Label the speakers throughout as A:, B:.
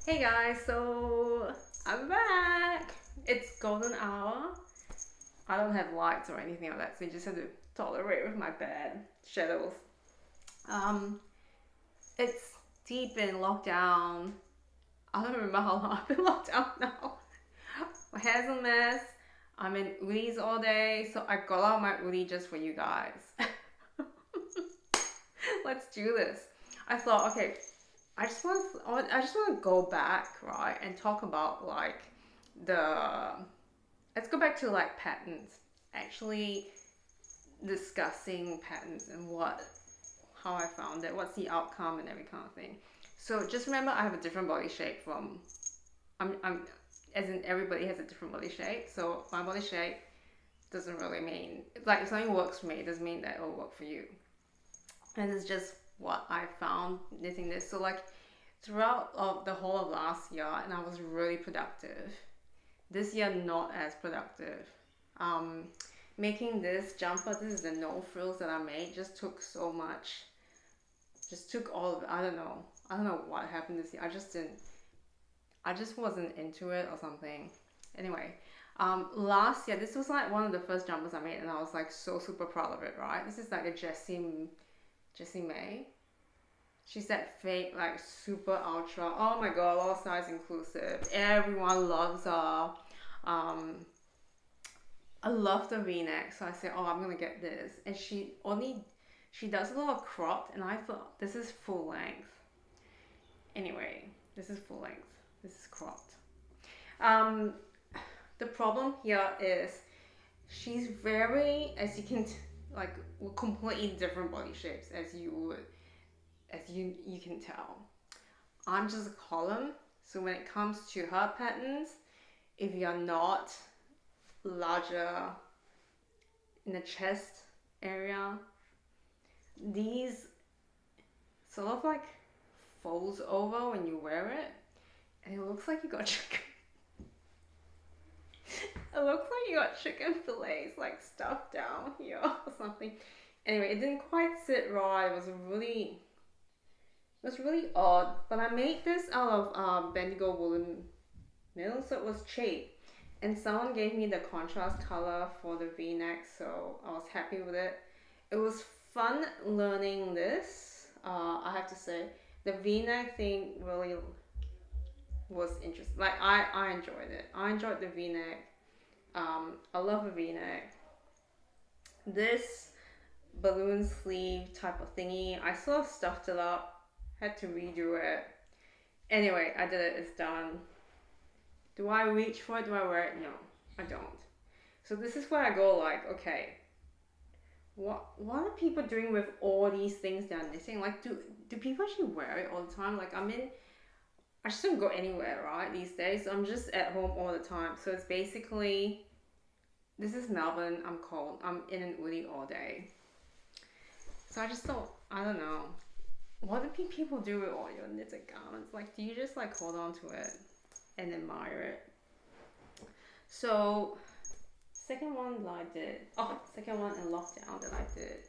A: Hey guys, so I'm back. It's golden hour. I don't have lights or anything like that, so you just have to tolerate with my bad shadows. Um, it's deep in lockdown. I don't remember how long I've been locked down now. My hair's a mess. I'm in Udi's all day, so I got out my Udi just for you guys. Let's do this. I thought, okay, I just want to go back, right, and talk about like the let's go back to like patterns. Actually discussing patterns and how I found it, what's the outcome and every kind of thing. So just remember I have a different body shape from I'm as in everybody has a different body shape. So my body shape doesn't really mean like if something works for me, it doesn't mean that it will work for you. And it's just what I found knitting this. So like throughout the whole of last year, and I was really productive. This year, not as productive. Um, Making this jumper, this is the no frills that I made, just took so much. Just took all of it. I don't know. I don't know what happened this year. I just wasn't into it or something. Anyway, last year, this was like one of the first jumpers I made, and I was like so super proud of it, right? This is like a Jessie Maed. She's that fake, like super ultra. Oh my god, all size inclusive. Everyone loves her. I love the V-neck, so I said, oh, I'm gonna get this. And she does a lot of cropped, and I thought this is full length. Anyway, this is full length. This is cropped. The problem here is she's very, as you can, like, completely different body shapes as you can tell. I'm just a column, so when it comes to her patterns, if you're not larger in the chest area, these sort of like folds over when you wear it, and it looks like you got chicken. It looks like you got chicken fillets like stuffed down here or something. Anyway, it didn't quite sit right. It was really odd, but I made this out of Bendigo woolen mill, so it was cheap. And someone gave me the contrast color for the V-neck, so I was happy with it. It was fun learning this. I have to say, the V-neck thing really was interesting. Like I enjoyed it. I enjoyed the V-neck. I love a V-neck. This balloon sleeve type of thingy, I sort of stuffed it up. Had to redo it. Anyway, I did it. It's done. Do I reach for it? Do I wear it? No, I don't. So this is where I go like, okay, what are people doing with all these things they're knitting? Like, do people actually wear it all the time? Like, I just don't go anywhere, right, these days. I'm just at home all the time. So it's basically, this is Melbourne. I'm cold. I'm in an Udi all day. So I don't know. What do people do with all your knitted garments? Like, do you just like hold on to it and admire it? So, second one in lockdown that I did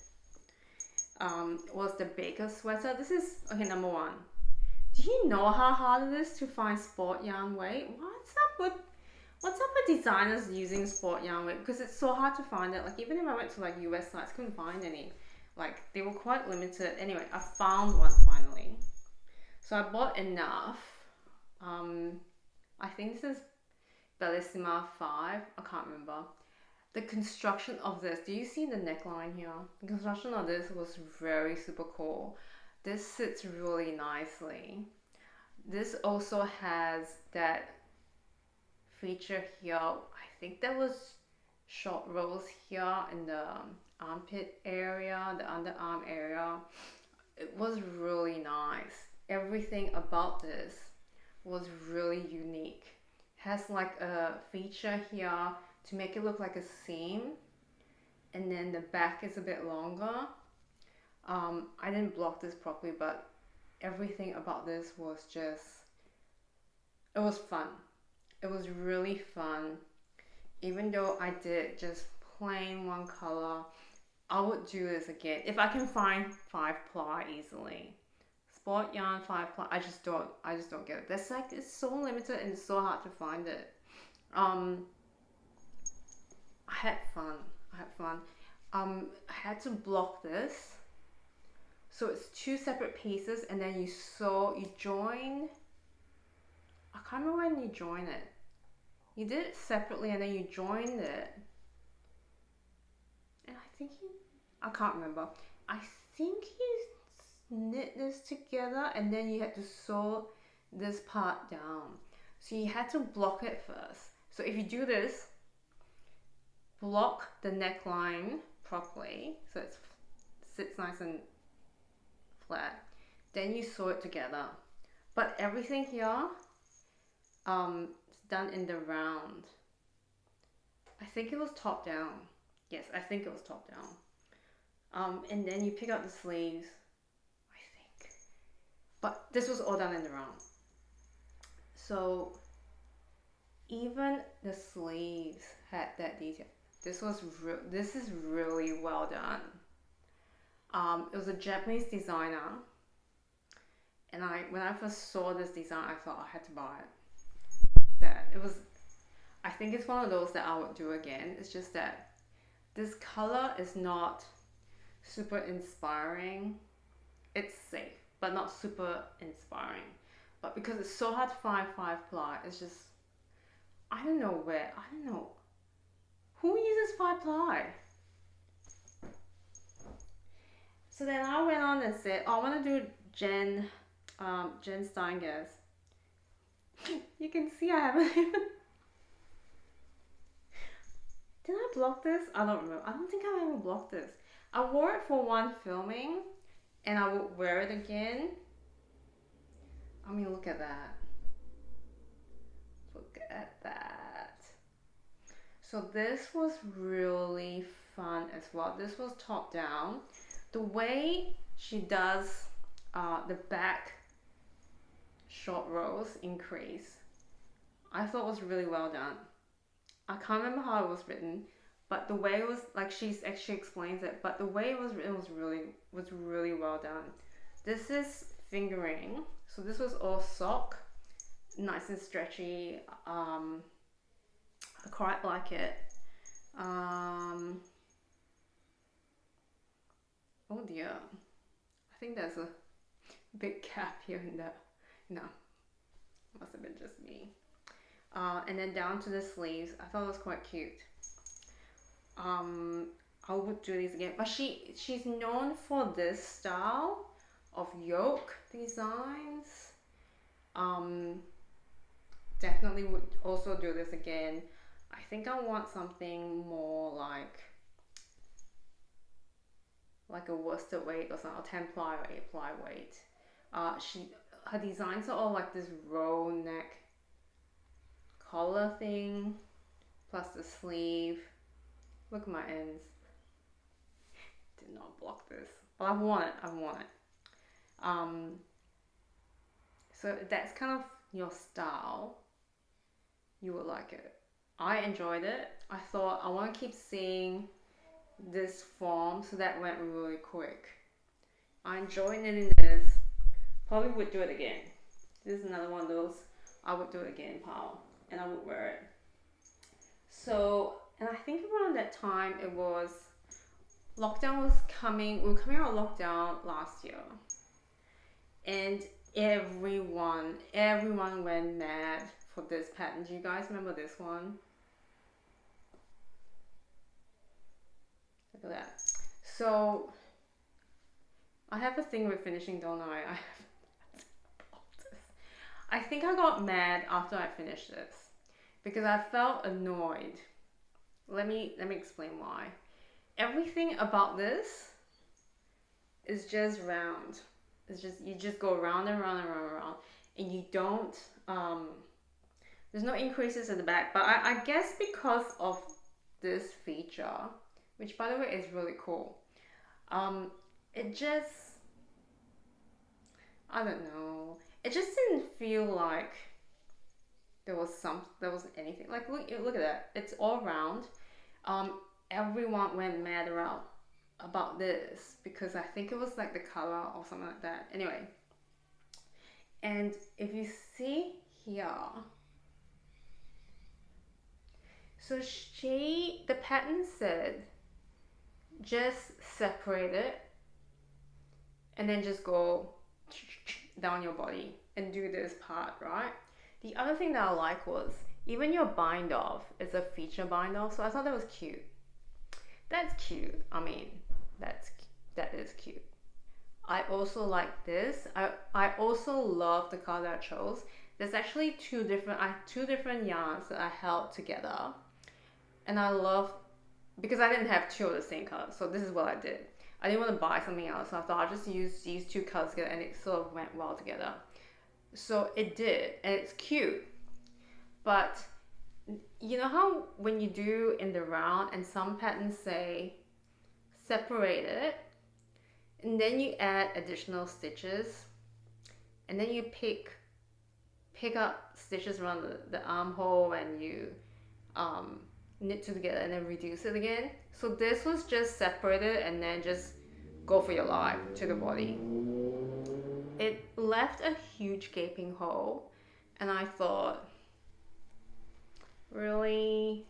A: was the baker sweater. This is, okay, number one. Do you know how hard it is to find sport yarn weight? What's up with designers using sport yarn weight? Because it's so hard to find it. Like, even if I went to like US sites, couldn't find any. Like, they were quite limited. Anyway, I found one finally. So I bought enough. I think this is Bellissima 5. I can't remember. The construction of this, do you see the neckline here? The construction of this was very super cool. This sits really nicely. This also has that feature here. I think there was short rolls here in the armpit area, the underarm area. It was really nice. Everything about this was really unique. Has like a feature here to make it look like a seam, and then the back is a bit longer. I didn't block this properly, but everything about this was just, it was fun. It was really fun. Even though I did just plain one color, I would do this again if I can find 5 ply easily. sport yarn 5-ply. I just don't get it. That's like, it's so limited and it's so hard to find it. I had fun. I had to block this. So it's 2 separate pieces, and then you join. I can't remember when you join it. You did it separately and then you joined it. And I can't remember. I think you knit this together and then you had to sew this part down. So you had to block it first. So if you do this, block the neckline properly so it sits nice and flat, then you sew it together. But everything here is done in the round. I think it was top down. Yes, I think it was top down. And then you pick out the sleeves, I think. But this was all done in the round. So even the sleeves had that detail. This is really well done. It was a Japanese designer, and when I first saw this design, I thought I had to buy it. I think it's one of those that I would do again. It's just that this color is not super inspiring. It's safe, but not super inspiring. But because it's so hard to find 5-ply, it's just, I don't know who uses 5-ply. So then I went on and said, I want to do Jen Steingass. You can see I haven't even... Did I block this? I don't remember. I don't think I ever blocked this. I wore it for one filming and I would wear it again. I mean, look at that. Look at that. So this was really fun as well. This was top down. The way she does the back short rows increase, I thought was really well done. I can't remember how it was written, but the way it was, like, she actually explains it, but the way it was written was really well done. This is fingering, so this was all sock, nice and stretchy. I quite like it. Oh dear, I think there's a big gap here in there. No, must have been just me. And then down to the sleeves, I thought it was quite cute. I would do these again, but she's known for this style of yoke designs. Definitely would also do this again. I think I want something more like a worsted weight or something, or 10-ply or 8-ply weight. Her designs are all like this roll neck collar thing, plus the sleeve. Look at my ends. Did not block this, but I want it. So that's kind of your style. You would like it. I enjoyed it. I thought I want to keep seeing this form, so that went really quick. I enjoyed knitting this. Probably would do it again. This is another one of those I would do it again, pal, and I would wear it. So, and I think around that time it was lockdown was coming. We were coming out of lockdown last year, and everyone went mad for this pattern. Do you guys remember this one? Look at that. So I have a thing with finishing, don't I? I think I got mad after I finished this because I felt annoyed. Let me explain why. Everything about this is just round. It's just, you just go round and round and round and round, and you don't there's no increases in the back. But I guess because of this feature, which by the way is really cool, it just, I don't know, it just didn't feel like there was anything. Like, look at that, it's all round. Everyone went mad about this because I think it was like the color or something like that. Anyway, And if you see here, so the pattern said just separate it and then just go down your body and do this part, right? The other thing that I like was even your bind off is a feature bind off, so I thought that was cute. That's cute. I mean, that is cute. I also like this. I also love the color I chose. There's actually two different yarns that I held together, and I love because I didn't have two of the same color. So this is what I did. I didn't want to buy something else, so I thought I'll just use these two colors together, and it sort of went well together. So it did, and it's cute. But you know how when you do in the round, and some patterns say separate it, and then you add additional stitches, and then you pick up stitches around the armhole, and you knit two together and then reduce it again. So this was just separated and then just go for your life to the body. It left a huge gaping hole, and I thought, really,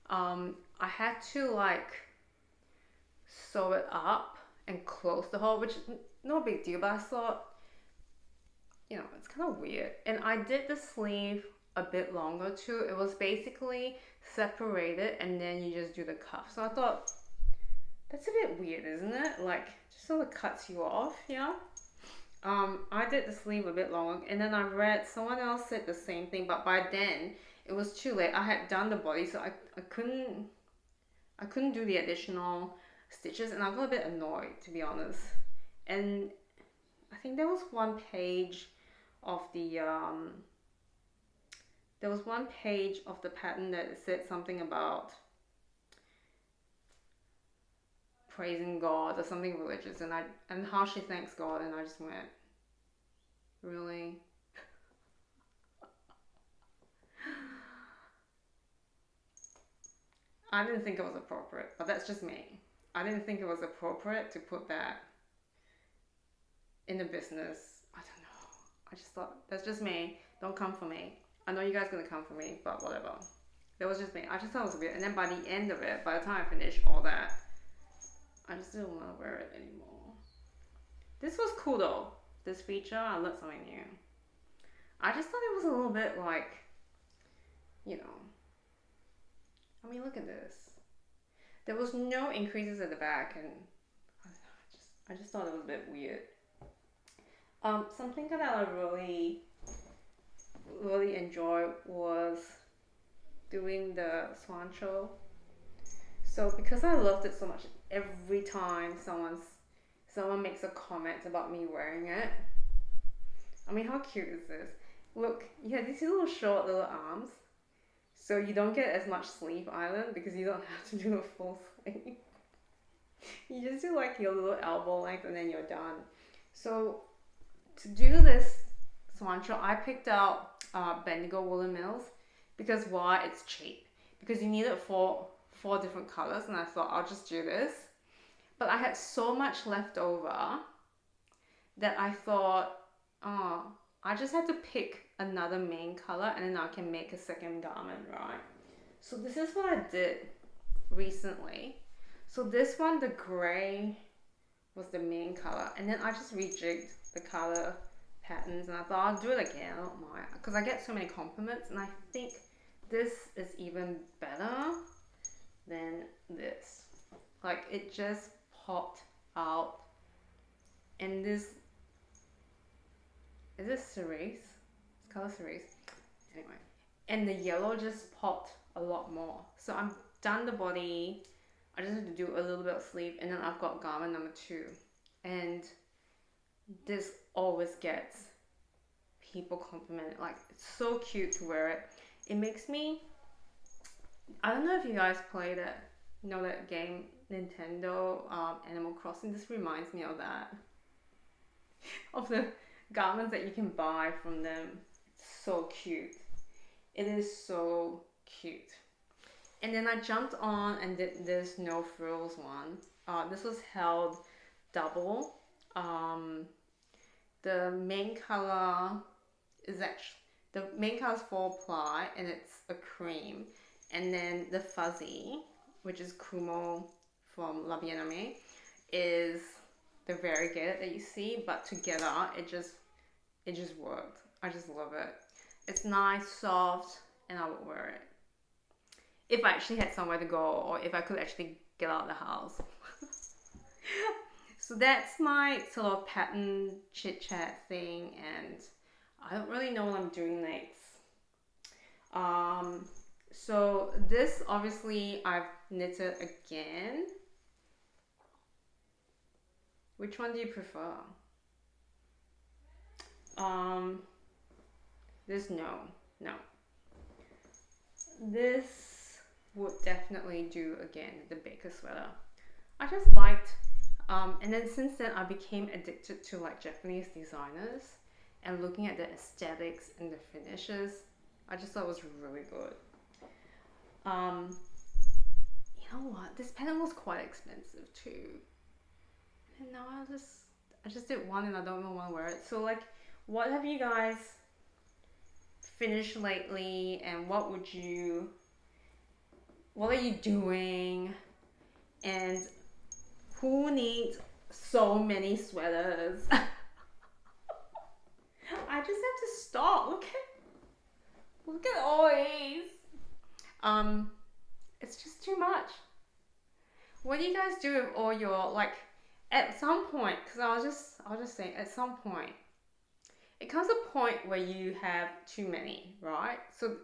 A: I had to like sew it up and close the hole, which no big deal, but I thought, you know, it's kind of weird. And I did the sleeve a bit longer too. It was basically separated and then you just do the cuff. So I thought, that's a bit weird, isn't it? Like, just sort of cuts you off, you know? I did the sleeve a bit longer, and then I read someone else said the same thing, but by then it was too late. I had done the body, so I couldn't do the additional stitches, and I got a bit annoyed, to be honest. And I think there was one page of the pattern that said something about praising God or something religious, and how she thanks God, and I just went, really? I didn't think it was appropriate, but that's just me. I didn't think it was appropriate to put that in a business. I don't know. I just thought, that's just me. Don't come for me. I know you guys are gonna come for me, but whatever. That was just me. I just thought it was weird. And then by the end of it, by the time I finished all that, I just didn't want to wear it anymore. This was cool though. This feature, I learned something new. I just thought it was a little bit like, you know, I mean, look at this. There was no increases at the back, and I just thought it was a bit weird. Something that I really enjoyed was doing the Swoncho. So because I loved it so much, every time someone makes a comment about me wearing it, I mean, how cute is this? Look, you have these little short little arms, so you don't get as much sleeve island because you don't have to do a full sleeve. You just do like your little elbow length and then you're done. So to do this Swoncho, I picked out Bendigo woolen mills because why? It's cheap. Because you need it for 4 different colors, and I thought I'll just do this. But I had so much left over that I thought, oh, I just had to pick another main color and then I can make a second garment, right? So this is what I did recently. So this one, the gray, was the main color, and then I just rejigged the color patterns, and I thought I'll do it again. I don't mind, because I get so many compliments, and I think this is even better than this. Like, it just popped out. And this, is this cerise? It's color cerise. Anyway, and the yellow just popped a lot more. So I'm done the body. I just have to do a little bit of sleeve, and then I've got garment number 2. And this always gets people complimented. Like, it's so cute to wear it. It makes me, I don't know if you guys play that, you know, that game, Nintendo, Animal Crossing. This reminds me of that. Of the garments that you can buy from them. It's so cute. It is so cute. And then I jumped on and did this no frills one. This was held double. the main color is actually, the main color is 4-ply and it's a cream. And then the fuzzy, which is Kumo from La Bien-Aimée, is the variegated that you see, but together it just worked. I just love it. It's nice, soft, and I would wear it if I actually had somewhere to go, or if I could actually get out of the house. So that's my sort of pattern chit chat thing, and I don't really know what I'm doing next. So this, obviously I've knitted again. Which one do you prefer? This, no. This would definitely do again, the Baker sweater. I just liked, and then since then I became addicted to like Japanese designers and looking at the aesthetics and the finishes. I just thought it was really good. You know what? This pattern was quite expensive too. And now I just did one and I don't even want to wear it. So like, what have you guys finished lately, and what are you doing, and who needs so many sweaters? I just have to stop. Look at all these. It's just too much. What do you guys do with all your, like, at some point, because I'll just say, at some point, it comes a point where you have too many, right? So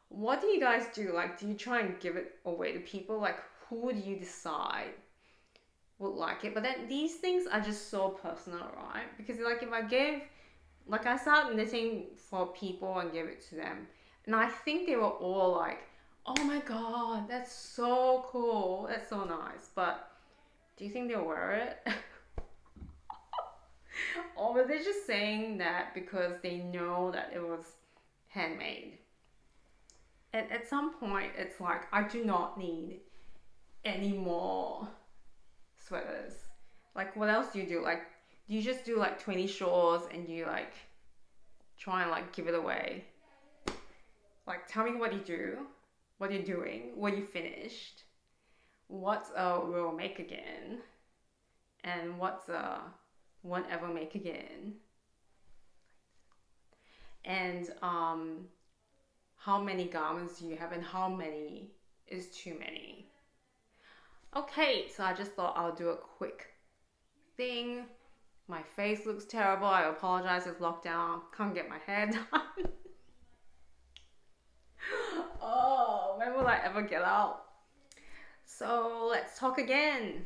A: what do you guys do? Like, do you try and give it away to people? Like, who do you decide would like it? But then these things are just so personal, right? Because like, if I started knitting for people and gave it to them, and I think they were all like, oh my god, that's so cool, that's so nice. But do you think they'll wear it? Or were they just saying that because they know that it was handmade? At some point, it's like, I do not need any more sweaters. Like, what else do you do? Like, do you just do like 20 shawls and you like try and like give it away? Like, tell me what you do, what you're doing, what you finished, what's a will make again, and what's a won't ever make again, and how many garments do you have, and how many is too many. Okay, so I just thought I'll do a quick thing. My face looks terrible. I apologize, it's lockdown. Can't get my hair done. Oh, when will I ever get out? So let's talk again.